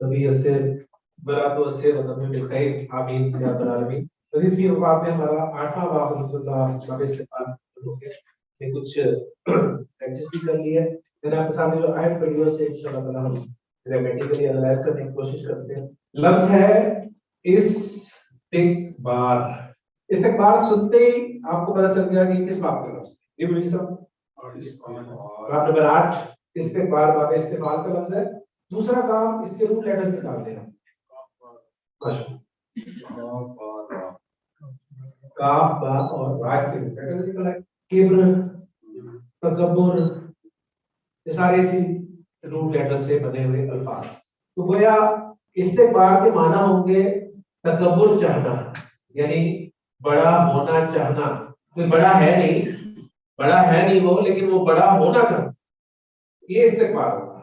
नबी यस्सिर बरात वस्सिर व तमीम बिल खैर आमीन या रब्बल आलमीन। मज़ीद फिर वफ़ात में हमारा 8वां बाब अल्हम्दुलिल्लाह हमारे इस्तेमाल में कुछ प्रैक्टिस भी कर ली है। मैंने आपके सामने जो आयत पढ़ी है उसे इंशाअल्लाह ताला हम ग्रामेटिकली एनालाइज करने की कोशिश करते हैं। लफ्ज है इस्तिकबार। इस्तिकबार सुनते ही आपको पता चल गया कि किस बात का लफ्ज है। ये बोलिए सब बाब नंबर 8 इस्तिकबार बाब इस्तेमाल का लफ्ज है। दूसरा काम इसके रूट लेटर्स निकालने हैं। काफ बा और रा के रूट लेटर्स निकल आए। किब्र, तकब्बुर, ये सारे इसी रूट लेटर्स से बने हुए अल्फाज। तो गोया इससे बार के माना होंगे तकब्बुर चाहना, यानी बड़ा होना चाहना। कोई बड़ा है नहीं वो, लेकिन वो बड़ा होना चाहता, ये इस्तिकबार होगा।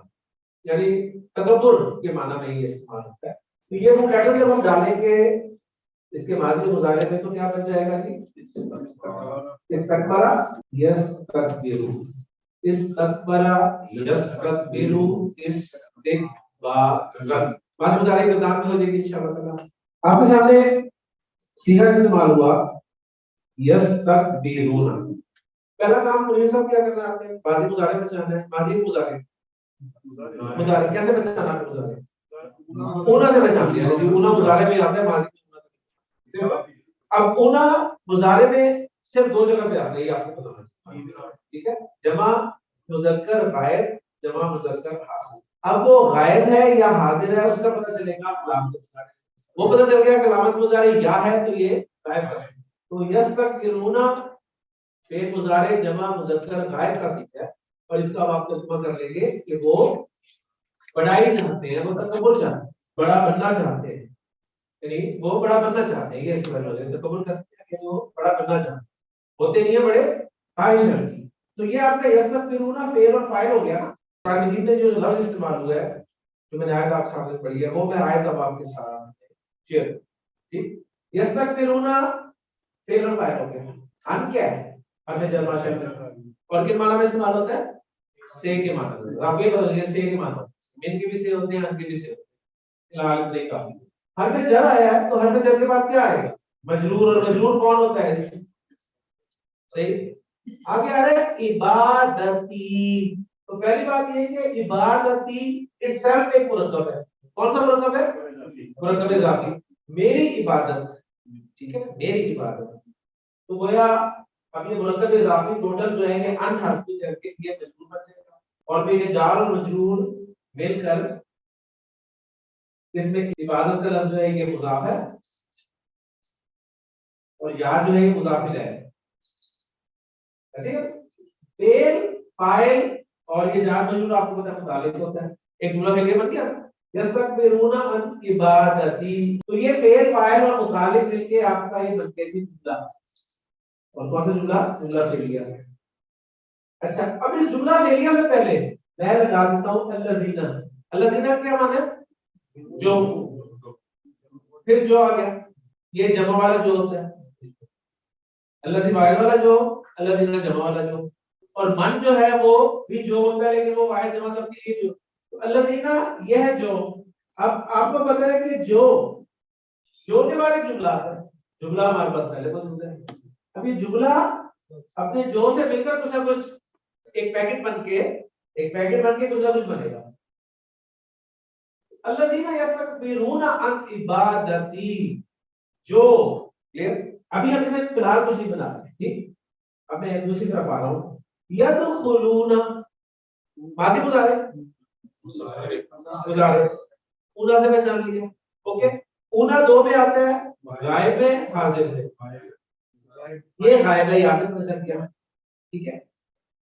यानी तकब्बुर के माना में ये इस्तेमाल होता है। तो ये रूट लेटर जब हम डालेंगे इसके माज़ी मुज़ारे में तो क्या बन जाएगा जी? इस्तकबरा यस्तकबिरु, इस्तकबरा यस्तकबिरु, इस्तिकबारन। माज़ी मुज़ारे के दाम में हो जाएगी इंशाअल्लाह ताला। आपके सामने सीगा इस्तेमाल हुआ यस्तकबिरुना। पहला काम मुझे सब क्या करना है, आपने माज़ी मुज़ारे में जाना है। माज़ी मुज़ारे कैसे पहचाना? मुज़ारे ऊना से पहचान लिया जी। ऊना मुज़ारे में आता है, माज़ी में। अब ऊना मुज़ारे में सिर्फ दो जगह पे आता है, ये आपको पता होना चाहिए, ठीक है? जमा मुज़क्कर गायब, जमा मुज़क्कर हाज़िर। अब वो गायब है या हाजिर है उसका पता चलेगा अलामत मुज़ारे से। वो पता चल गया कि अलामत मुज़ारे या है तो ये गायब का। तो यस्तकबिरूना फेल मुज़ारे जमा मुज़क्कर गायब का सीखा है। और इसका आप तर्जुमा कर लेंगे कि वो बढ़ाई चाहते हैं, वो तकब्बुर चाहते हैं, बड़ा बनना चाहते हैं, यानी वो बड़ा बनना चाहते हैं। ये इसका मतलब है तकब्बुर करते हैं कि वो बड़ा बनना चाहते हैं, होते नहीं है बड़े, ख्वाहिश रखती। तो ये आपका यस्तकबिरूना फेल और फाइल हो गया ना। कुरान मजीद में जो लफ्ज इस्तेमाल हुआ है, जो मैंने आयत आप सामने पढ़ी है, वो मैं आयत अब आपके साथ शेयर, ठीक? यस्तकबिरूना फेल और फाइल हो गया। अन क्या है? हमें जमा शब्द और किन माना में इस्तेमाल होता है? से के माना में। आप ये बोलिए से के माना, मिन के भी से होते हैं, अन के भी से होते हैं। फिलहाल नहीं काफी। हर्फ जर आया है तो हर्फ जर के बाद क्या आएगा? मजरूर। और मजरूर कौन होता है? सही। आगे आ रहा है इबादती। तो पहली बात ये है कि इबादती इटसेल्फ एक मुरक्कब है। कौन सा मुरक्कब है? मुरक्कब इजाफी। मेरी इबादत, ठीक है, मेरी इबादत। तो गोया अब ये मुरक्कब इजाफी टोटल जो है ये अन हर्फ की जगह के लिए मजरूर बन जाएगा। और फिर ये जार और मजरूर मिलकर इसमें इबादत का लफ्ज है ये मुजाफ है और या जो है ये मुजाफिल है। ऐसे फेल फाइल और ये जार मजरूर आपको पता है मुतालिक होता है। एक जुमला में ये बन गया यस्तकबिरूना अन इबादती। तो ये फेल फाइल और मुतालिक मिलके आपका ये बन गया जुमला। और कौन सा जुमला? जुमला फेलिया। अच्छा, अब इस जुमला फेलिया से पहले मैं लगा देता हूं अल्लज़ीना। अल्लज़ीना क्या माने? जो। फिर जो आ गया, ये जमा वाला जो होता है। अल्लज़ी वाहिद वाला जो, अल्लज़ीना जमा वाला जो। और मन जो है वो भी जो होता है, लेकिन वो वाहिद जमा सबके लिए जो। तो अल्लज़ीना ये है जो। अब आपको पता है कि जो के बाद एक जुमला आता है। जुमला हमारे पास पहले मौजूद है। अब ये जुमला अपने जो से मिलकर कुछ ना कुछ एक पैकेट बन के कुछ ना कुछ बनेगा। अल्लज़ीना यस्तकबिरूना अन इबादती, जो। क्लियर? अभी हम इसे फिलहाल कुछ नहीं बना रहे, ठीक? अब मैं दूसरी तरफ आ रहा हूं। यदखुलूना माज़ी मुज़ारे ऊना से पहचान लिया। ओके, ऊना दो में आता है, गायब है, हाजिर है। ये गायब है, यहाँ से पहचान किया, ठीक है?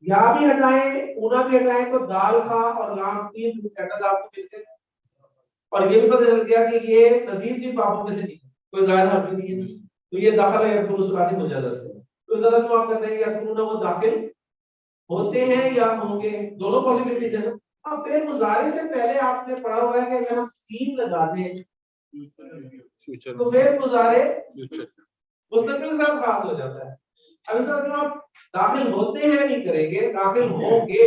या भी हटाएं, ऊना भी हटाएं तो दाल खा और लाम तीन लेटर्स आपको मिलते हैं। और ये भी पता चल गया कि ये नजीर जिन बाबों में से नहीं, कोई जायद हर्फ नहीं है। तो ये दाखिल है यदखुलू सुलासी मुजर्रद से। तो ज्यादा जो आप कहते हैं यदखुलूना वो दाखिल होते हैं या होंगे, दोनों पॉसिबिलिटीज है ना। अब फेल मुजारे से पहले आपने पढ़ा हुआ है कि अगर हम सीन लगा दें तो फेल मुजारे मुस्तकबिल के साथ खास हो जाता है। अब इसका मतलब आप दाखिल होते हैं नहीं करेंगे, दाखिल होंगे,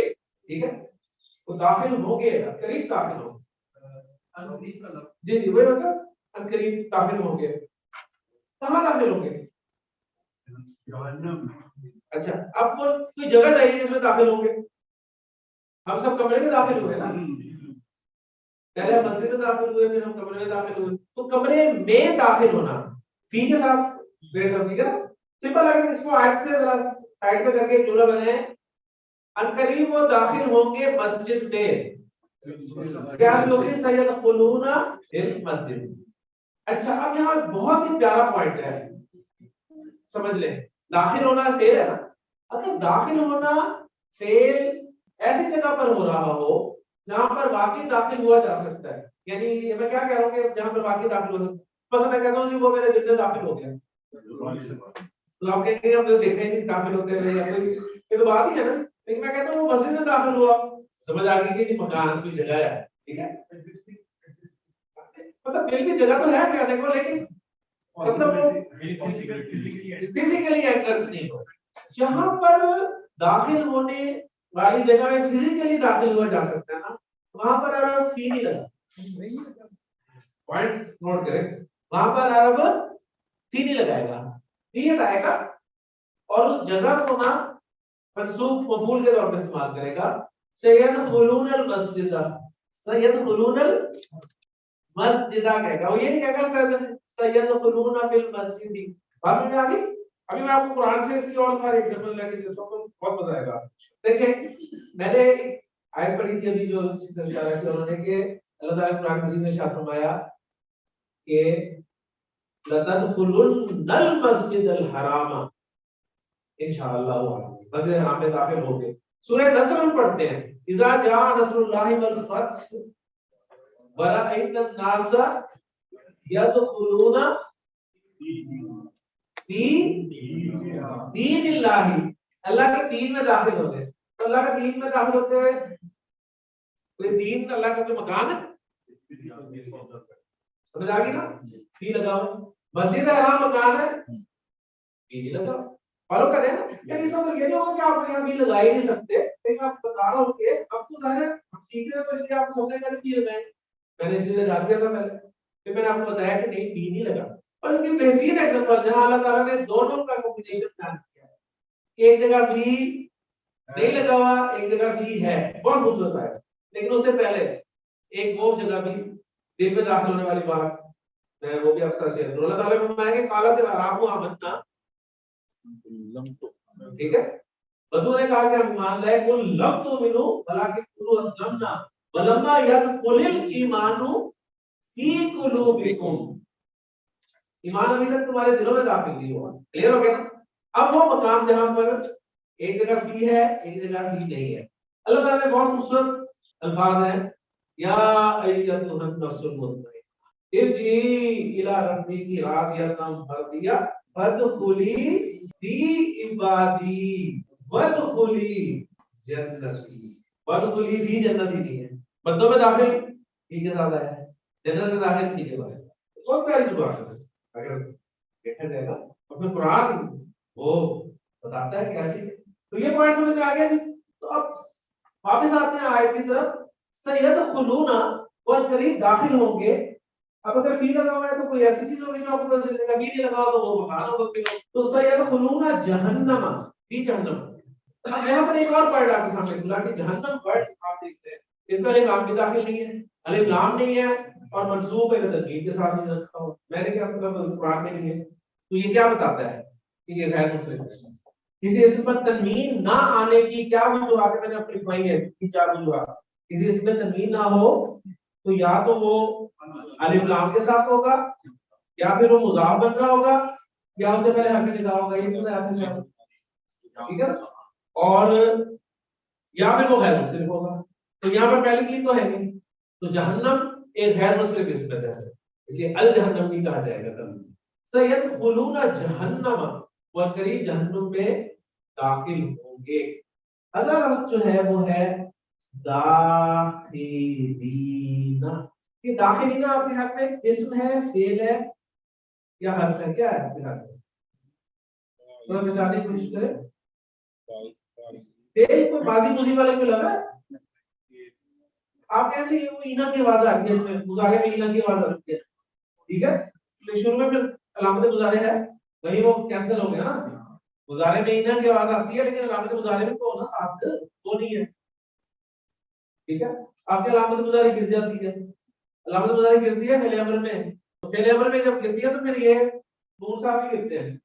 ठीक है, तो दाखिल होंगे, करीब दाखिल होंगे, जी जी वही मतलब करीब दाखिल होंगे। कहाँ दाखिल होंगे? अच्छा, अब वो कोई जगह चाहिए जिसमें दाखिल होंगे। हम सब कमरे में दाखिल हुए ना, पहले हम मस्जिद में दाखिल हुए, फिर हम कमरे में दाखिल हुए, तो कमरे में दाखिल होना फी के साथ मेरे सब, ठीक है ना। सिंपल अगर इसको आयत से जरा साइड में करके जुमला बनाए, अनकरीब वो दाखिल होंगे मस्जिद में, क्या लोगे सयदखुलूना फिल मस्जिद। अच्छा, अब यहाँ बहुत ही प्यारा पॉइंट है, समझ ले, दाखिल होना फेल है ना, अगर दाखिल होना फेल ऐसी जगह पर हो रहा हो जहां पर वाकई दाखिल हुआ जा सकता है, यानी मैं क्या कह रहा हूँ कि जहां पर वाकई दाखिल हो सकता है, बस मैं कहता हूँ कि वो मेरे दिल में दाखिल हो गया, तो आप कहेंगे हमने देखा ही नहीं दाखिल होते हुए, या कोई ये तो बात ही है ना। लेकिन मैं कहता हूँ वो मस्जिद में दाखिल हुआ, समझ आ गई कि मकान की जगह है, ठीक है, मतलब दिल की जगह तो है कहने को, लेकिन मतलब फिजिकली एंट्रेंस नहीं हो, जहां पर दाखिल होने वाली जगह में फिजिकली दाखिल हुआ जा सकता है ना, वहां पर अरब फी नहीं लगा, पॉइंट नोट करें, वहां पर अरब फी नहीं लगाएगा, फी हटाएगा और उस जगह को ना मंसूब मफूल के तौर पर इस्तेमाल करेगा, सयदखुलूनल मस्जिदा, सयदखुलूनल मस्जिदा कहेगा, वो ये नहीं कहेगा सयदखुलूना फिल मस्जिदी। बात समझ में आ गई? अभी मैं आपको कुरान से इसकी और सारे एग्जांपल लेके देता हूं, बहुत मजा आएगा। देखिए, मैंने एक आयत पढ़ी थी अभी जो इसी तरह इशारा किया उन्होंने कि अल्लाह ताला कुरान मजीद में इरशाद फरमाया कि लतदखुलुन्नल मस्जिदल हराम इंशाअल्लाह, मस्जिद हराम में दाखिल होंगे। सूरह नस्र में पढ़ते हैं, इज़ा जा नस्रुल्लाहि वल फथ वरअयतन नासा यदखुलूना फी दीनिल्लाहि, अल्लाह के दीन में दाखिल हो गए। तो अल्लाह के दीन में दाखिल होते हुए कोई दीन अल्लाह का जो मकान है, समझ आ गई ना, फी लगाओ, मस्जिद हराम मकान है, फी नहीं लगाओ, फॉलो करें ना। यानी इसका मतलब ये नहीं होगा कि आप यहाँ फी लगा ही नहीं सकते, लेकिन आप बता रहा हूँ कि अब तो जाहिर है हम सीख रहे हैं, तो इसलिए आप समझेंगे कि फी लगाएं, मैंने इसलिए लगा दिया था पहले, फिर मैंने आपको बताया कि नहीं फी नहीं लगा। और इसकी बेहतरीन एग्जांपल जहां अल्लाह ताला ने दोनों का कॉम्बिनेशन प्लान किया है, एक जगह फी नहीं लगा हुआ, एक जगह फी है, बहुत खूबसूरत है। लेकिन उससे पहले एक वो जगह भी दिल में दाखिल होने वाली बात, मैं वो भी आपके साथ शेयर करूं। अल्लाह ताला ने फरमाया कि काला तेरा आराम आमन्ना, ठीक है, बदू ने कहा कि हम ईमान लाए, कुल लम तो मिनो वलाकिन कुलू अस्लमना वलम्मा यदखुलिल ईमानु फी कुलूबिकुम, ईमान अभी तक तुम्हारे दिलों में दाखिल नहीं हुआ, क्लियर हो गया ना। अब वो मकाम जहां पर एक जगह फी है, एक जगह फी नहीं है, अल्लाह ताला ने बहुत खूबसूरत अल्फाज हैं, या अय्यतुहन नफ्सुल मुतमइन्ना इरजी इला रब्बिकी रादियतम मर्दिया फदखुली फी इबादी वदखुली जन्नती। वदखुली फी जन्नती नहीं है, बंदों में दाखिल फी के साथ आया है, जन्नत में दाखिल फी के बाद है। बहुत प्यारी जुबान है, अगर देखा जाए ना, और फिर कुरान वो बताता है कैसी। तो ये पॉइंट समझ में आ गया जी। तो अब वापस आते हैं आयत की तरफ, सयदखुलूना और करीब दाखिल होंगे। अब अगर फी लगा हुआ है तो कोई ऐसी चीज होगी जो आपको पता चलेगा, फी नहीं लगा तो वो मकान होगा फिर, तो सयदखुलूना जहन्नम, फी जहन्नम। अब यहाँ पर एक और पॉइंट आपके सामने खुला कि जहन्नम वर्ड आप देखते हैं, इसमें एक नाम भी दाखिल नहीं है, अलिफ लाम नहीं है, और मंसूब है तकदीर के साथ नहीं रखा हो, मैंने क्या मतलब कुरान में नहीं है। तो ये क्या बताता है कि ये गैर मुस्लिम है। किसी इसम पर तनवीन ना आने की क्या वजूहत है, मैंने अपनी लिखवाई है कि चार वजूहत। किसी इसम में तनवीन ना हो तो या तो वो अलिफ लाम के साथ होगा, या फिर वो मुजाफ बन रहा होगा, या उससे पहले हरकत निदा होगा, ये तो है, ठीक है, और या फिर वो गैर मुस्लिम होगा। तो यहाँ पर पहली चीज तो है नहीं, तो जहन्नम एक गैर मुस्लिम इसमें से है, इसलिए अल जहन्नम नहीं कहा जाएगा कभी। सयदखुलूना जहन्नम, वह करीब जहन्नुम में दाखिल होंगे। अगला लफ्ज जो है वो है दाखिलीना। ये दाखिलीना आपके हाथ में इसम है, फेल है या हर्फ है? क्या है आपके हाथ में? थोड़ा पहचानने की कोशिश करें। फेल कोई माजी मुजी वाले को लगा है? आप कैसे ये वो इना की आवाज आती है इसमें, मुजारे में इना की आवाज आती है, ठीक है? तो शुरू में फिर अलामत मुजारे है, वही वो कैंसिल हो गया ना। मुजारे में इना की आवाज आती है लेकिन अलामत मुजारे में तो ना साथ वो नहीं है, ठीक है? आपकी अलामत मुजारे गिर जाती है, अलामत मुजारे गिरती है फेल अमर में, तो फेल अमर में जब गिरती है तो फिर ये नून साहब ही गिरते हैं,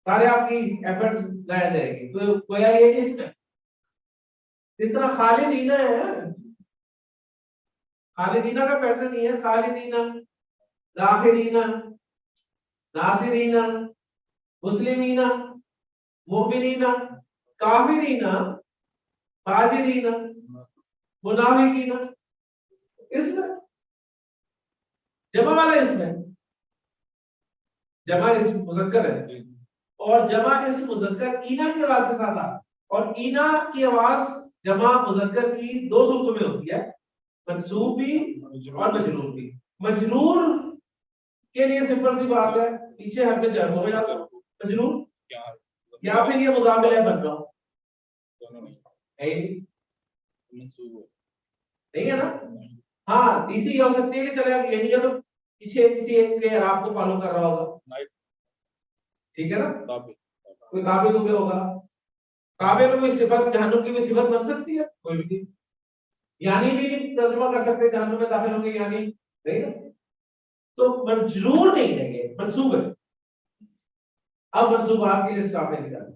सारे आपकी एफर्ट्स जाया जाएगी। तो गोया ये इसमें इस तरह खालिदीना है, खालिदीना का पैटर्न ये है, खालिदीना, दाखिलीना, नासिरीना, मुस्लिमीना, मोमिनीना, काफिरीना, फाजिरीना, मुनाफिकीना। इसमें जमा वाला इसमें जमा इस मुज़क्कर है और जमा इस मुज़क्कर ईना की आवाज के साथ आता, और ईना की आवाज जमा मुज़क्कर की दो सूरतों में होती है, मंसूब भी और मजरूर भी। मजरूर के लिए सिंपल सी बात है, पीछे हर पे जर हो या तो मजरूर या फिर ये मुजामिल है बन रहा हूं, नहीं है ना? हाँ, तीसरी हो सकती है कि चले ये नहीं है तो पीछे किसी एक के आप को फॉलो कर रहा होगा, ठीक है ना? कोई काबे को भी होगा, काबे में कोई सिफत जहन्नुम की कोई सिफत बन सकती है, कोई भी नहीं। यानी भी तर्जुमा कर सकते हैं जहन्नुम में दाखिल होंगे यानी, नहीं ना? तो मजरूर नहीं है, ये मंसूब है। अब मंसूबात की लिस्ट आपने निकाली,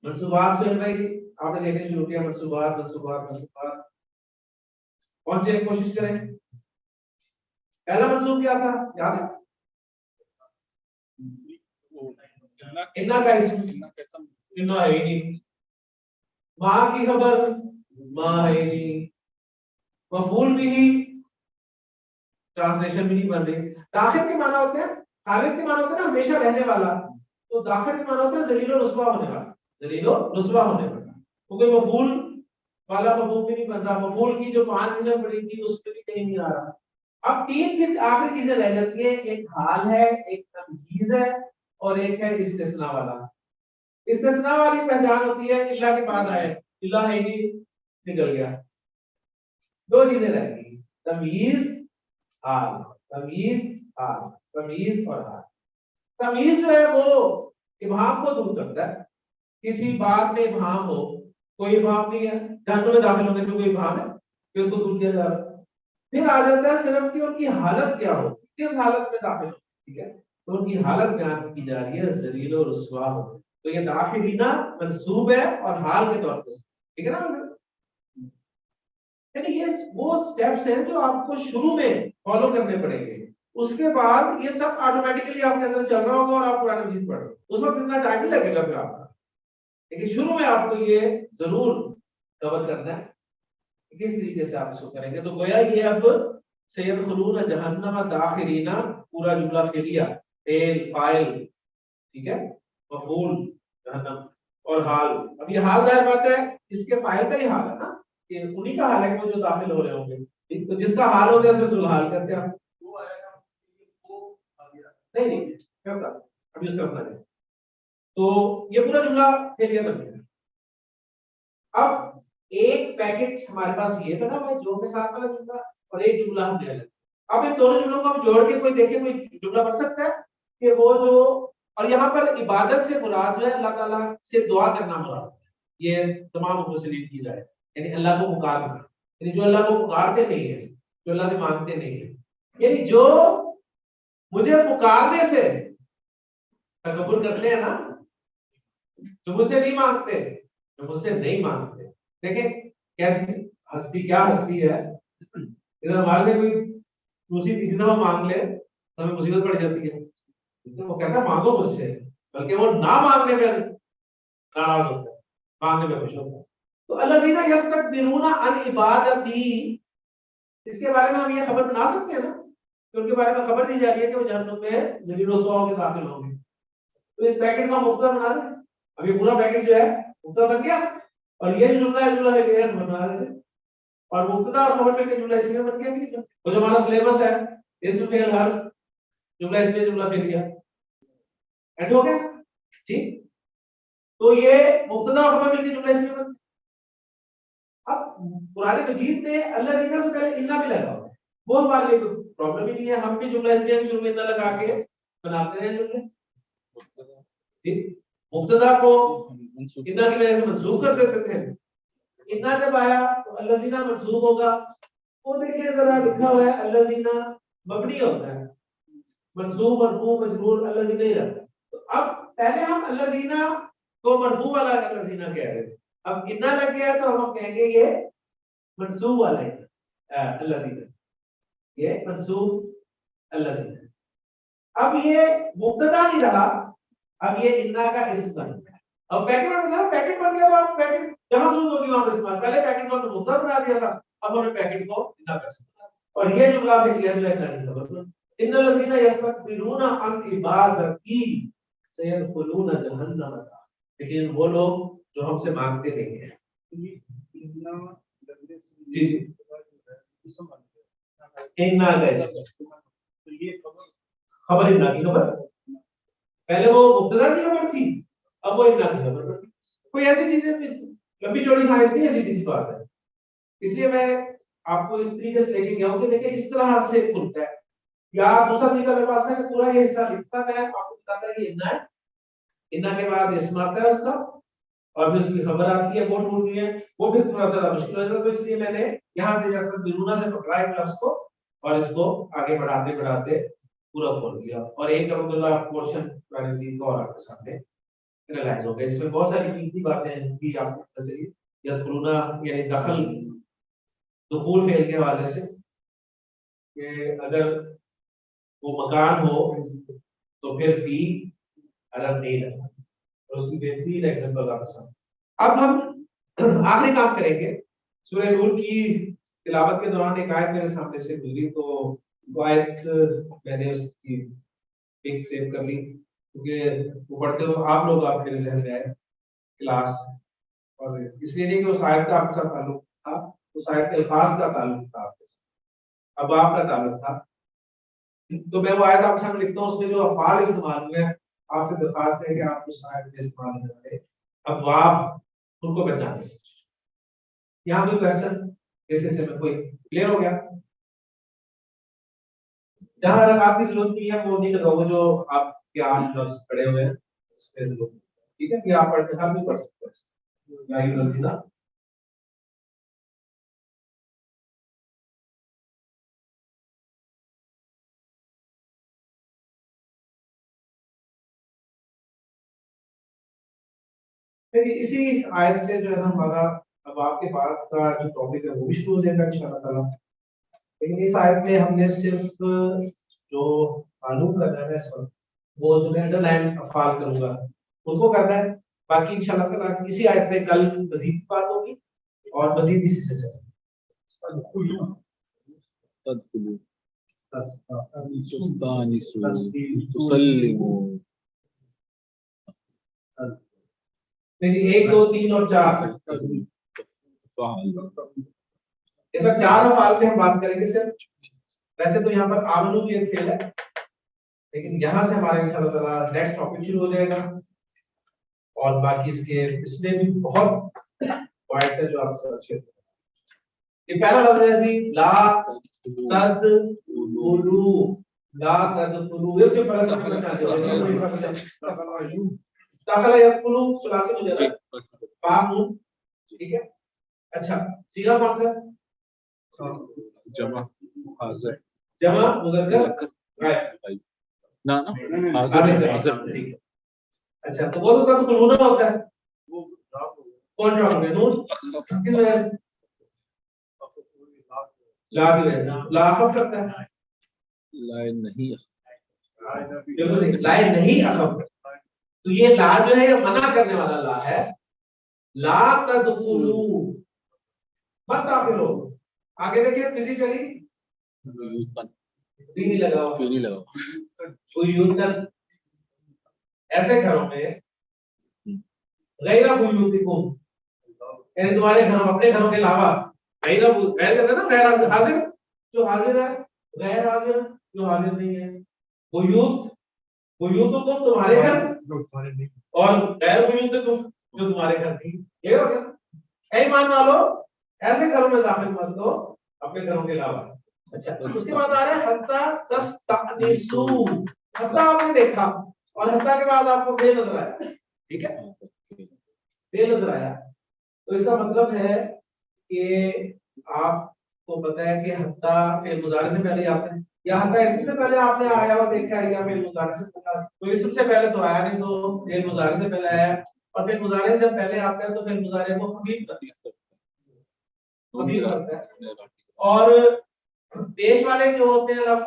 मंसूबात से भाई आपने देखने शुरू किया, मंसूबात मंसूबात मंसूबात, पहुंचे कोशिश करें। पहला मंसूब क्या था याद है? इन्ना का इसम, इन्ना है ही नहीं। मां की खबर मां है ही नहीं। मफूल भी ही ट्रांसलेशन भी नहीं बन रही। दाखिल के माना होते हैं, खालिद के माना होते हैं ना हमेशा रहने वाला, तो दाखिल के माना होता है जलील और रुस्वा होने वाला, जलील और रुस्वा होने वाला। तो कोई मफूल वाला मफूल भी नहीं बन रहा, मफूल की जो 5 चीजें पड़ी थी उसमें भी कहीं नहीं आ रहा। अब 3 फिर आखिरी चीजें रह जाती है, एक हाल है, एक तमयीज है और एक है इस्तिस्ना वाला। इस्तिस्ना वाली पहचान होती है इल्ला के बाद आए, इल्ला है ही निकल गया, दो चीजें रह गई, तमयीज हाल, तमयीज हाल, तमयीज और हाल। तमयीज जो है वो इबहाम को दूर करता है, किसी बात में इबहाम हो, कोई इबहाम नहीं है, जहन्नुम में दाखिल होने से कोई इबहाम है कि उसको दूर किया जा रहा है। फिर आ जाता है सिर्फ कि उनकी हालत क्या हो, किस हालत में दाखिल हो, ठीक है? तो उनकी हालत बयान की जा रही है जलील और रुस्वा हो। तो ये दाखिलीना मंसूब है और हाल के तौर पर, ठीक है ना? यानी ये वो स्टेप्स हैं जो आपको शुरू में फॉलो करने पड़ेंगे, उसके बाद ये सब ऑटोमेटिकली आपके अंदर चल रहा होगा और आप कुरान मजीद पढ़ रहे हो, उस वक्त इतना टाइम नहीं लगेगा फिर आपका, लेकिन शुरू में आपको ये जरूर कवर करना है किस तरीके से आप इसको करेंगे। तो गोया ये अब सैयद खुलून जहन्नम दाखिरीना पूरा जुमला फेलिया, फेल फाइल, ठीक है, मफूल जहन्नम और हाल। अब ये हाल जाहिर बात है इसके फाइल का ही हाल है ना, कि उन्हीं का हाल है वो जो दाखिल हो रहे होंगे, ठीक? तो जिसका हाल हो गया उसे जुल्हाल करते हैं। वो आएगा वो आ गया नहीं नहीं क्या होता अभी उसका अपना है। तो ये पूरा जुमला फेलियर बन गया। अब एक पैकेट हमारे पास ये बना हुआ है जो के साथ वाला जुमला और एक जुमला हम ले लेते हैं। अब इन दोनों जुमलों को हम जोड़ के कोई देखे कोई जुमला बन सकता है कि वो जो, और यहाँ पर इबादत से मुराद जो है अल्लाह ताला से दुआ करना मुराद है, ये तमाम मुफस्सिरीन की राय है, यानी अल्लाह को पुकारना, यानी जो अल्लाह को पुकारते नहीं है, जो अल्लाह से मांगते नहीं है, यानी जो मुझे पुकारने से तकब्बुर करते हैं ना, जो मुझसे नहीं मांगते, जो मुझसे नहीं मांगते। देखें कैसी हस्ती, क्या हस्ती है, इधर हमारे से कोई दूसरी तीसरी दफा मांग ले तो हमें मुसीबत पड़ जाती है, तो वो कहता है मांगो मुझसे, बल्कि वो ना मांगने पर नाराज होता है, मांगने में खुश होता है। तो अल्लज़ीना यस्तकबिरूना अन इबादती, इसके बारे में हम ये खबर बना सकते हैं ना कि उनके बारे में खबर दी जा रही है कि वो जहन्नुम में ज़लील व रुस्वा होकर दाखिल होंगे। तो इस पैकेट का मुफ्ता बना दें। अब ये पूरा पैकेट जो है मुफ्ता बन गया और ये जुमला है, जुमला है ये बना देते, और मुब्तदा और खबर मिलकर जुमला इसमें बन गया कि वो जो हमारा सिलेबस है इसमें फेल हर जुमला इसमें जुमला फेल किया एंड हो गया ठीक। तो ये मुब्तदा और खबर मिलकर जुमला इसमें बन। अब कुरान मजीद में अल्लाह ज़ीना से पहले इन्ना भी लगा हुआ है, वो हमारे लिए कोई प्रॉब्लम ही नहीं है, हम भी जुमला इसमें शुरू में इन्ना लगा के बनाते हैं जुमले ठीक। मुब्तदा को इन्ना की वजह से मंसूब कर देते थे, इन्ना जब आया तो अल्लाज़ीना मंसूब होगा। वो देखिए जरा लिखा हुआ है अल्लाज़ीना मबनी होता है, मंसूब मरफू मजरूर अल्लाज़ीना ही रहता है। तो अब पहले हम अल्लाज़ीना को मरफू वाला अल्लाज़ीना कह रहे थे, अब इन्ना लग गया तो हम कहेंगे ये मंसूब वाला है अल्लाज़ीना, ये मंसूब अल्लाज़ीना। अब ये मुब्तदा नहीं रहा, अब ये इन्ना का इस्म बन गया। अब पैकेट बन गया तो आप पैकेट जहां जरूरत होगी वहां पे इस्तेमाल, पहले पैकेट को हमने मुब्तदा बना दिया था, अब हमने पैकेट को इन्ना कर सकते हैं। और ये जुमला भी लिया जो है इन्ना खबर इन्नल लज़ीना यस्तकबिरूना अन इबादती सयदखुलूना जहन्नम, लेकिन वो लोग जो हमसे मांगते नहीं है जी इन्ना का तो ये खबर इन्ना की खबर, पहले वो मुब्तदा की खबर थी, अब वो इन्ना की खबर थी। कोई ऐसी चीजें लंबी चौड़ी साइंस नहीं है, सीधी सी बात है। इसलिए मैं आपको इस तरीके से लेके गया हूं कि देखिए इस तरह से खुलता है, या दूसरा तरीका मेरे पास है कि पूरा ये हिस्सा लिखता मैं आपको बताता है कि इन्ना है, इन्ना के बाद इस्म आता है उसका और फिर उसकी खबर आती है, वो ढूंढनी है, वो फिर थोड़ा सा मुश्किल हो जाता है। तो इसलिए मैंने यहाँ से जैसा बिरूना से पकड़ा है लफ्ज को और इसको आगे बढ़ाते बढ़ाते पूरा खोल दिया, और एक अब्दुल्लाह पोर्शन पुरानी चीज को और आपके सामने रियलाइज हो गया। इसमें बहुत सारी कीमती बातें हैं कि आपको पता चली, यदखुलूना यानी दखल दुखूल फेल के हवाले से कि अगर वो मकान हो तो फिर फी अरब नहीं लगता, और उसकी बेहतरीन एग्जांपल आपके साथ। अब हम आखिरी काम करेंगे, सूरह नूर की तिलावत के दौरान एक आयत मेरे सामने से गुजरी, तो वो आयत मैंने उसकी पिक सेव कर ली क्योंकि वो पढ़ते हो आप लोग, आप मेरे जहन में आए क्लास, और इसलिए नहीं कि उस आयत का आपके साथ ताल्लुक था, उस आयत के अल्फाज का ताल्लुक था आपके साथ, अब आपका ताल्लुक था। तो मैं वो आयत आपके सामने लिखता हूँ, उसमें जो अफ़ाल इस्तेमाल हुए हैं आपसे दरखास्त है कि आप उस आयत में इस्तेमाल करें, अब आप उनको पहचानें। यहाँ कोई क्वेश्चन इस हिस्से में कोई क्लियर हो गया? जहाँ रकात की जरूरत नहीं है वो नहीं लगाओगे, जो आपके आठ लफ्ज पड़े हुए हैं उसमें जरूरत, ठीक है, कि आप पढ़ के हर भी पढ़ सकते हैं या ये रजीना। देखिए इसी आयत से जो है ना हमारा अब आपके बाद का जो टॉपिक है वो भी शुरू हो जाएगा इंशाल्लाह ताला। लेकिन इस आयत में हमने सिर्फ जो मालूम करना है इस वक्त, वो जो मैं अंडरलाइन अफ़ाल करूंगा उनको करना है, बाकी इंशाल्लाह ताला इसी आयत में कल मजीद बात होगी और मजीद इसी से चलेगा। देखिए 1 2 3 और 4 इस वक्त 4 अफ़ाल पे हम बात करेंगे सिर्फ। वैसे तो यहाँ पर आमनू भी एक फेल है, लेकिन यहाँ से हमारा इंशाल्लाह ताला नेक्स्ट टॉपिक शुरू हो जाएगा, और बाकी इसके इसमें भी बहुत पॉइंट्स है जो आप सर्च करें। ये पहला लफ्ज है जी ला तदखुलू, ला तदखुलू, ये सिंपल सा समझना है, दाखला यदखुलू सुलासी मुजर्रद फाहून, ठीक है। अच्छा सीगा कौन सा? जमा हाजिर, जमा मुज़क्कर गायब ना ना हाजिर, ठीक है। अच्छा तो वो तो कब खुलूना होता है, वो कौन ड्रॉप हो गया नून किस वजह से? ला की वजह से, ला खफ करता है, ला नहीं, बिल्कुल सही, ला नहीं अखफ करता है। तो ये ला जो है ये मना करने वाला ला है, ला तदखुलू मत दाखिल हो। आगे देखिए फिजिकली नहीं लगा हुआ, नहीं लगा, बुयूतन ऐसे घरों में गैरा बुयूतिकुम, यानी तुम्हारे घरों, अपने घरों के अलावा, गैर कहते हैं ना, गैर हाजिर, हाजिर जो हाजिर है, गैर हाजिर जो हाजिर नहीं है। बुयूत को तुम्हारे घर और गैर बुयूत जो तुम्हारे घर नहीं, ये हो गया। ऐ मान वालो ऐसे घरों में दाखिल मत हो अपने घरों के अलावा। अच्छा, उसके बाद आ रहा है हत्ता तस्तअनिसू। हत्ता आपने देखा और हत्ता के बाद आपको फेल नजर आया, ठीक है, फेल नजर आया, तो इसका मतलब है कि आपको पता है कि हत्ता फेल मुजारे से पहले आते हैं, या हत्ता इसम से पहले आपने आया और देखा है, या फेल मुजारे से पहले, तो इसम से पहले तो आया नहीं, तो फेल मुजारे से पहले आया, और फिर मुजारे जब पहले आता है तो फिर मुजारे को खफीफ करता है, और पेश वाले जो होते हैं लफ्ज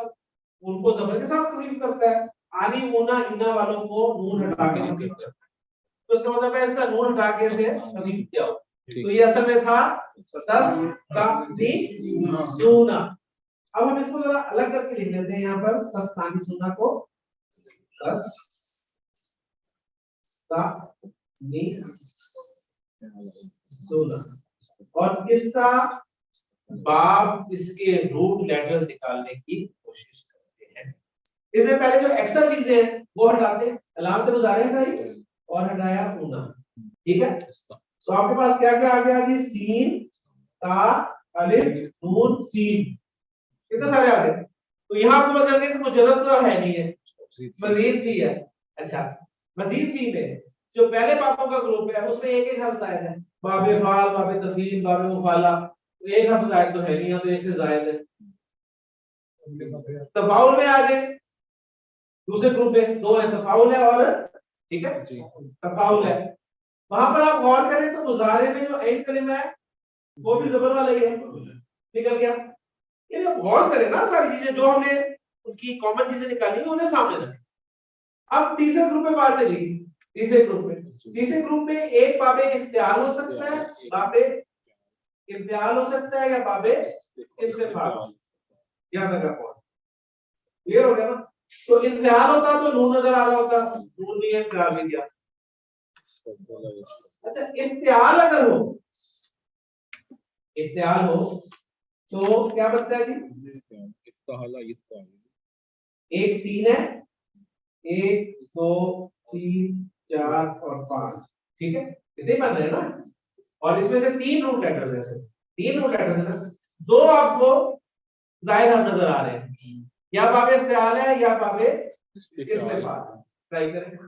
उनको जबर के साथ खफीफ करता है। आनी ऊना इन्ना वालों को नून हटा के खफीफ करता है, तो इसका मतलब है इसका नून हटा के से खफीफ किया हो। तो ये असल में था तस्तानीसूना। अब हम इसको जरा अलग करके लिख लेते हैं, यहाँ पर तस्तानीसूना को तस्तानीसूना, और इसका बाब इसके रूट लेटर्स निकालने की कोशिश करते हैं। इसमें पहले जो एक्स्ट्रा चीजें हैं वो हटाते हैं, अलामत मुजारे हटाई और हटाया ऊना, ठीक है। तो आपके पास क्या क्या आ गया जी, सीन ता अलिफ नून सीन, कितने सारे आ गए। तो यहाँ आपको पता चल गया कि मुजर्रद तो है नहीं है, मजीद भी है। अच्छा, मजीद भी में जो पहले बाबों का ग्रुप है उसमें एक एक हर्फ जायद है, बाबे फाल, बाबे तफील, बाबे मुफाला, तो एक हर्फ जायद तो है नहीं, यहाँ तो एक से जायद है। तफाउल में आ जाए, दूसरे ग्रुप में दो है, तफाउल है और, ठीक है, तफाउल है। वहां पर आप गौर करें तो मुजारे में जो ऐन कलिमा है वो भी जबर वाला ही है, निकल गया। ये गौर करें ना, सारी चीजें जो हमने उनकी कॉमन चीजें निकाली उन्हें सामने रखें। अब तीसरे ग्रुप में बात चलेगी, तीसरे ग्रुप में एक बाबे इख्तियार हो सकता है, बाबे इख्तियार हो सकता है, या बाबे इस्तिफाल, याद रखा कौन, क्लियर हो गया ना। तो इख्तियार होता तो नून नजर आ रहा होता, नून नहीं है, इख्तियार नहीं दिया। अच्छा, इख्तियार अगर हो, इख्तियार हो तो क्या बनता है जी, एक सीन है, 1 2 3 4 और 5, ठीक है, इतने बन रहे हैं ना, और इसमें से 3 रूट लेटर्स है, ऐसे 3 रूट लेटर्स है ना, 2 आपको जायद हर्फ नजर आ रहे हैं, या बाबे इख्तियार है या बाबे इस्तिफाल। ट्राई करें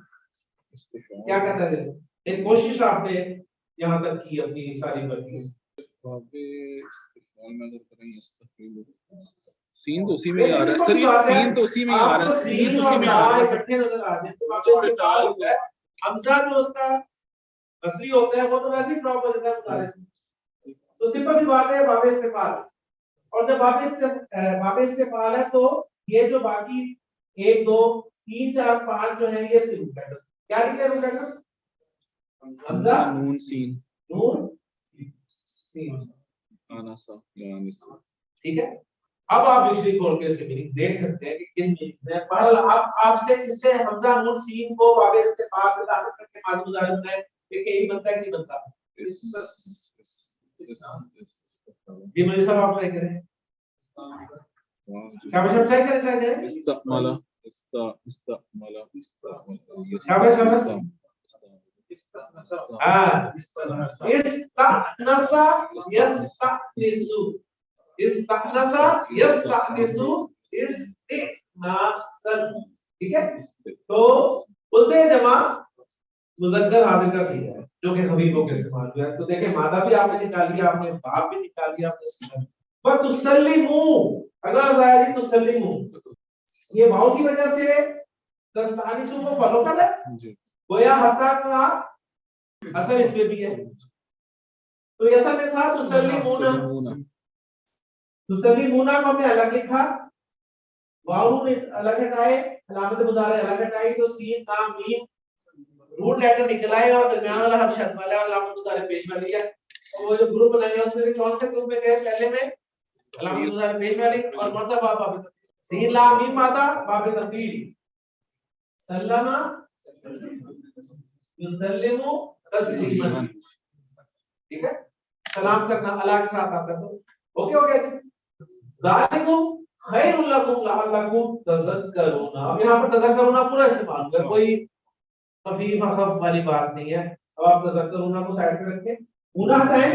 क्या करना है, एक कोशिश आपने यहां तक की अपनी सारी वर्किंग, सीन तो उसी में ही आ रहा है सर, ये सीन तो उसी में ही आ रहा है, सीन उसी में आ रहा है, इकट्ठे नजर आ जाए तो आपको इस्तिफाल होता है। हमजा जो उसका असली होता है वो तो वैसे ही ड्रॉप हो जाता है मुजारे से, तो सिंपल सी बात है बाबे इस्तिफाल। और जब बाबे इस्तिफाल है तो ये जो बाकी 1 2 3 4 5 जो है ये रूट लेटर्स, क्या लिखे रूट लेटर्स, हमजा नून सीन आना सा यानी, ठीक है। अब आप डिक्शनरी खोल के इसके मीनिंग देख सकते हैं कि किन मीनिंग में, बहरहाल आप आपसे इससे हमजा नून सीन को बाबे इस्तिफाल में दाखिल करके माजी मुजारे में देखिए यही बनता है कि नहीं बनता। जी मुझे सब आप ट्राई करें, क्या बस ट्राई करें इस्तमाला हां, इस्तनसा यस्तनिसु, इस्तनसा यस्तनिसु इस्तिनासन, ठीक है। तो उसे जमा मुज़क्कर हाजिर का सीगा है जो कि खफीफों के इस्तेमाल हुआ है। तो देखें मादा भी आपने निकाल लिया, आपने बाप भी निकाल लिया, आपने सीगा पर तुसल्लिमू, अगला जाया जी तुसल्लिमू, ये वाव की वजह से तस्तानिसु को फॉलो कर है जी, गोया हत्ता का असर इसमें भी है, तो ऐसा में था तुसल्लिमूना, तुसल्लिमूना को हमने अलग लिखा, वाव ने अलग हटाए, अलामत मुजारे अलग हटाई, तो सीन नाम मीम रूट लेटर निकलाए और दरमियान वाला हर्फ शद वाला अलामत मुजारे पेश में लिया। और वो जो ग्रुप बनाया उसमें से कौन से ग्रुप में गए, पहले में अलामत मुजारे पेश वाली और कौन सा बाब, सीन लाम मीम मादा बाब तफील, सल्लमा युसल्लिमु तस्लीमन, ठीक है। सलाम करना अल्लाह के साथ आता है, तो ओके हो गया जी। ज़ालिकुम खैरुल लकुम लअल्लकुम तज़क्करून। अब यहाँ पर तज़क्करून पूरा इस्तेमाल हुआ, कोई खफीफ अखफ वाली बात नहीं है। अब आप तज़क्करून को साइड पे रखें, गुना हटाएं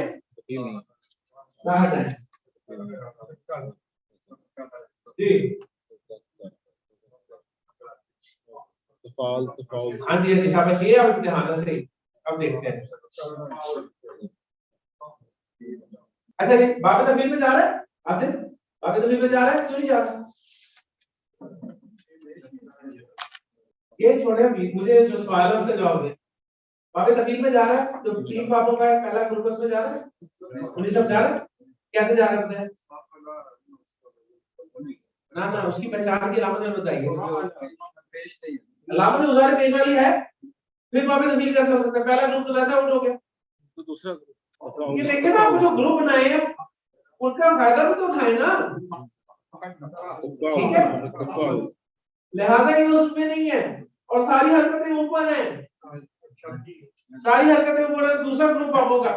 ना हटाएं जी। तफाल हाँ जी शाबाश, ये अब ध्यान से अब देखते हैं। अच्छा जी, बाबे तफील में जा रहा है आसिफ, बाबे तफील में जा रहा है, सुनिए जा रहा है। ये छोड़े अभी, मुझे जो सवालों से जवाब दे। बाबे तफील में जा रहा है, जो 3 बाबों का है, पहला ग्रुप उसमें जा रहा है, उन्हीं सब जा रहा है। कैसे जा रहे हैं? ना ना, उसकी पहचान की अलामत बताइए। अलामत मुजारे पेश वाली है, फिर बाबे तफील कैसे हो सकता है? पहला ग्रुप तो वैसे आउट हो गया, तो दूसरा ये देखिए ना, आप जो ग्रुप बनाए हैं उनका फायदा भी तो उठाए ना, ठीक है। लिहाजा ये उसमें नहीं है, और सारी हरकतें ऊपर हैं, सारी हरकतें ऊपर है, दूसरा ग्रुप आप होगा,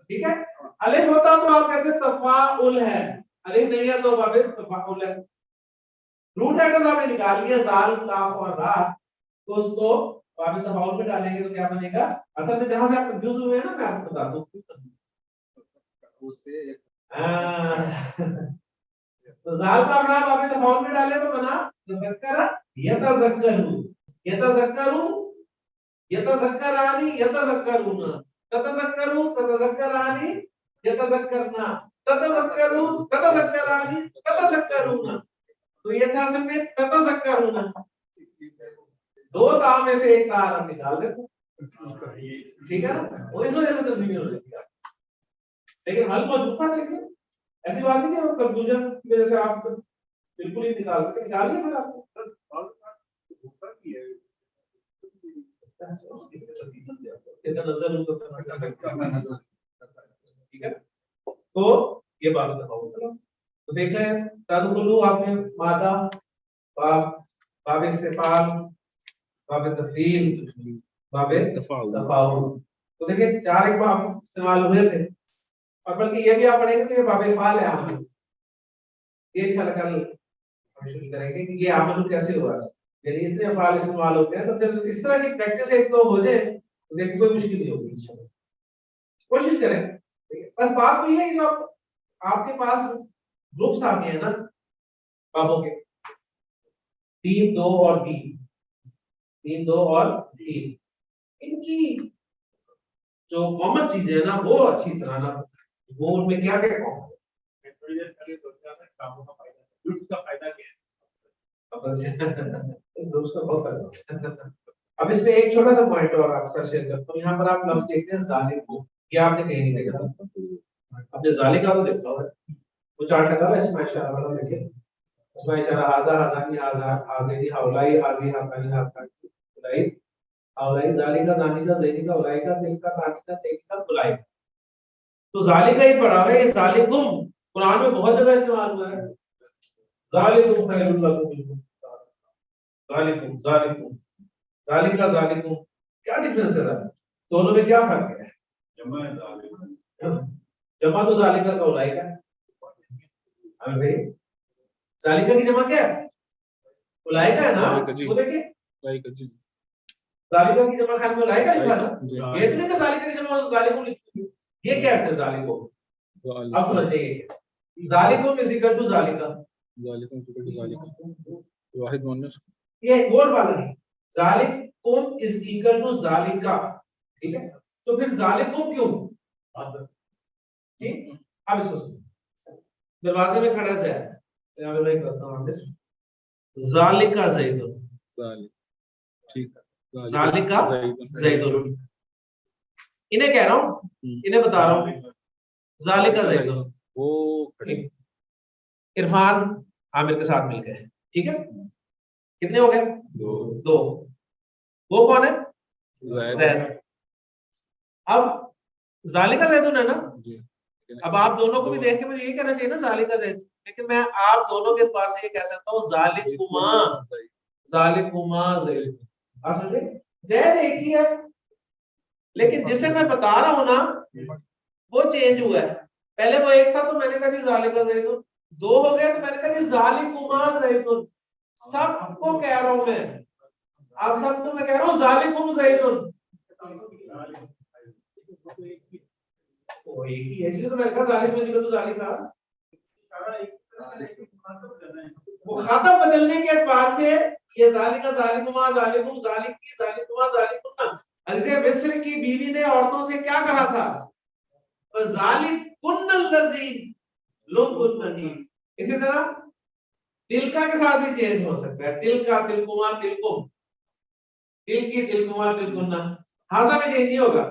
ठीक है। अलिफ होता तो आप कहते तफाउल है, अलिफ नहीं है तो बाबे तफाउल है। रूट लेटर्स आपने निकाल लिया, जाल काफ और रा, तो उसको बाबे तफाउल में डालेंगे तो क्या बनेगा? असल में जहां से आप कंफ्यूज हुए हैं ना, मैं आपको बता दूं, तो जाल का अपना बाबे तफाउल में डाले तो बना तज़क्करा यतज़क्करू, यतज़क्करू यतज़क्करानी यतज़क्करूना, ततज़क्करू ततज़क्करानी यतज़क्करना, ततज़क्करू ततज़क्करानी ततज़क्करूना। तो ये था असल में ततज़क्करूना, दो ता में से एक ता हम निकाल देते, ठीक है ना, वो इस वजह से तस्वीर हो जाती है, लेकिन हल मौजूद था। देखिए ऐसी बात नहीं है कंफ्यूजन की वजह से आप बिल्कुल ही निकाल सके, निकालिए फिर आपको ठीक है। तो ये बात बताओ, तो देख लें तदखुलू आपने मादा, बाब, बाब इस्तिफाल, बाब तफरील, बाब तफाउल। तो देखिए 4 एक बाब इस्तेमाल हुए थे, और बल्कि ये भी आप पढ़ेंगे तो ये बाब फाल है आमल, ये अच्छा कल कोशिश करेंगे कि ये आमल कैसे हुआ, यानी इसमें फाल इस्तेमाल होते हैं। तो फिर इस तरह की प्रैक्टिस एक तो हो जाए तो देखिए कोई मुश्किल नहीं होगी इंशाल्लाह, कोशिश करें। बस बात तो ये है, जो आपके पास ग्रुप्स आ गए हैं ना बाबों के, 3, 2 और 3, 3, 2 और 3, इनकी जो कॉमन चीजें है ना वो अच्छी तरह ना, वो उनमें क्या क्या कॉमन अब इसमें एक छोटा सा पॉइंट और आपके साथ शेयर करता हूँ। यहाँ पर आप लफ्ज देखते हैं जालिम को, ये आपने कहीं नहीं देखा, आपने जालिम का तो देखा हुआ है, वो 4 टका है इसमें इशारा वाला, देखिए इसमें इशारा हाजा हाजानी हाजा हाजेनी हौलाई हाजी हाकानी हाकानी उलाई हौलाई जालिका जानिका ज़ैनिका उलाइका तिलका तानिका तेनिका बुलाई। तो जालिका ही पढ़ा है, ये जालिकुम कुरान में बहुत जगह इस्तेमाल हुआ है, जालिकुम खैरुल लकुम, जालिकुम जालिकुम जालिका जालिकुम, क्या डिफरेंस है दोनों में, क्या फर्क है? जमा तो जालिका का उलाइका, अरे जालिका की जमा क्या है? उलाइका है ना, वो देखिए जालिका की जमा खाली में उलाइका लिखा है ना, ये तो नहीं कि जालिका की जमा जालिकुम लिखी, ये क्या है जालिकुम? अब समझिए, जालिकुम इज इक्वल टू जालिका, जालिकुम इक्वल टू जालिका, वाहिद मुअन्नस, ये गोल वाला नहीं, जालिकुम इज इक्वल टू जालिका, ठीक है। तो फिर जालिकुम क्यों? ठीक, अब इसको दरवाजे में खड़ा है, यहां पे मैं करता हूं जालिका ज़ैदुन, ठीक है, जालिका ज़ैदुन, इन्हें कह रहा हूं, इन्हें बता रहा हूं जालिका ज़ैदुन, वो इरफान आमिर के साथ मिल गए, ठीक है, कितने हो गए? 2। वो कौन है? ज़ैद। अब जालिका ज़ैदुन है ना, अब आप दोनों को भी देख के मुझे ये कहना चाहिए ना जालिका ज़ैदुन, लेकिन मैं आप दोनों के पास से ये कह सकता हूं जालिकुमा, जालिकुमा ज़ैद। असल में ज़ैद एक ही है, लेकिन जिसे मैं बता रहा हूं ना वो चेंज हुआ है। पहले वो एक था तो मैंने कहा जी ज़ालिका ज़ैदुन, दो हो गया तो मैंने कहा जी ज़ालिकुमा ज़ैदुन। सबको कह रहा हूं मैं, आप सबको मैं कह रहा हूं ज़ालिकुम ज़ैदुन। वो एक ही है, इसलिए तो मैंने कहा ज़ालिक में तो ज़ालिका। वो खाता बदलने के एतबार से ये ज़ालिका ज़ालिकुमा ज़ालिकुम ज़ालिकी ज़ालिकुमा ज़ालिकुन्ना। अज़ीज़ मिस्र की बीवी ने औरतों से क्या कहा था? ज़ालिकुन्नल्लज़ी लुकुन्ननी। इसी तरह तिलका के साथ भी चेंज हो सकता है, तिलका तिलकुमा तिलकुम, तिलकी तिलकुमा तिलकुन्ना। हाजा में चेंज नहीं होगा,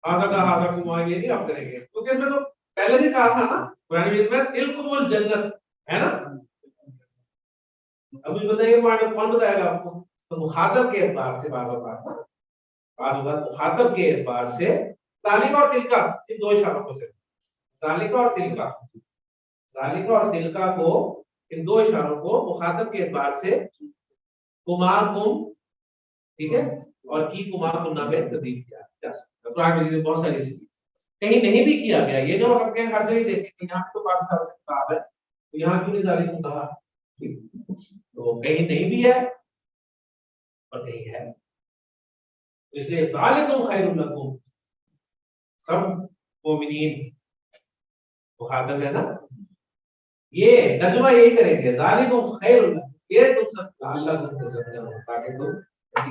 हाजा का हाजा कुमा ये नहीं आप करेंगे क्योंकि इसमें तो पहले से कहा था ना कुरान में तिलकुमुल जन्नत है ना। अब मुझे बताइए कौन बताएगा आपको? तो मुखातब के एतबार से बाज़ औक़ात मुखातब के एतबार से ज़ालिका और तिलका इन दो इशारों को से ज़ालिका और तिलका, ज़ालिका और तिलका को इन दो इशारों को मुखातब के एतबार से कुमाकुम, ठीक है, और की कुमाकुन्ना में तब्दील किया जा सकता है। कुरान में बहुत सारी चीजें कहीं नहीं भी किया गया, ये जो आप कहें हर जगह देखेंगे यहाँ तो काफी सारा किताब है तो यहाँ क्यों नहीं ज़ालिकुम कहा? तो कहीं नहीं भी है और कहीं है, इसलिए ज़ालिकुम खैरुल लकुम, सब मोमिनीन मुखातब है ना, ये तर्जुमा यही करेंगे ज़ालिकुम खैरुल लकुम, ये तुम सब अल्लाह को तसल्ली हो ताकि तुम ऐसी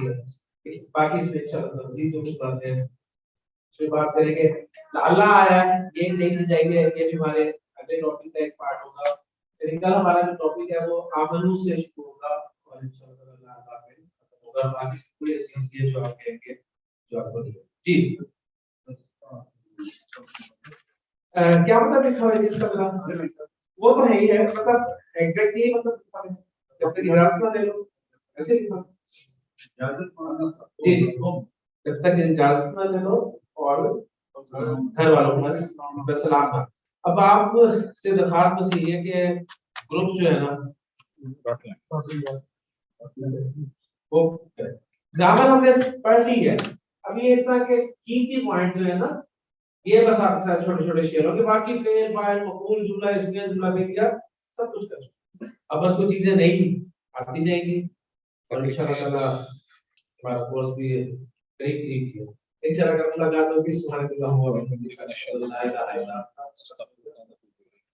बाकी इसमें इंशाअल्लाह मज़ीद जो कुछ बातें हैं उसमें बात करेंगे। अल्लाह आया है ये देखी जाएगी, ये भी हमारे अगले टॉपिक का एक पार्ट होगा। फिर कल हमारा जो टॉपिक है वो आमनू से शुरू होगा और इंशाअल्लाह अल्लाह पे खत्म होगा। बाकी पूरे चीज ये जो आप कहेंगे जो आपको जी क्या मतलब लिखा हुआ है जिसका मतलब वो तो है ही है, मतलब एग्जैक्टली मतलब जब तक इजाजत ना ले लो ऐसे लिखा जी जब तक इजाजत ना ले लो और घर वालों को सलाम ना। अब आप से दरखास्त बस ये है कि ग्रुप जो है ना वो ग्रामर हमने पढ़ ली है। अब ये इस तरह के की पॉइंट जो है ना ये बस आपके साथ छोटे छोटे शेयरों के, बाकी फेल फाइल मकबूल जुमला इसमें जुमला में किया सब कुछ कर। अब बस कुछ चीजें नहीं आती जाएंगी और इंशाअल्लाह ताला हमारा कोर्स भी करीब करीब है। इंशाअल्लाह अगर मुलाकात होगी सुभान अल्लाह व बिहम्दिही अशहदु अल्ला इलाहा इल्ला अल्लाह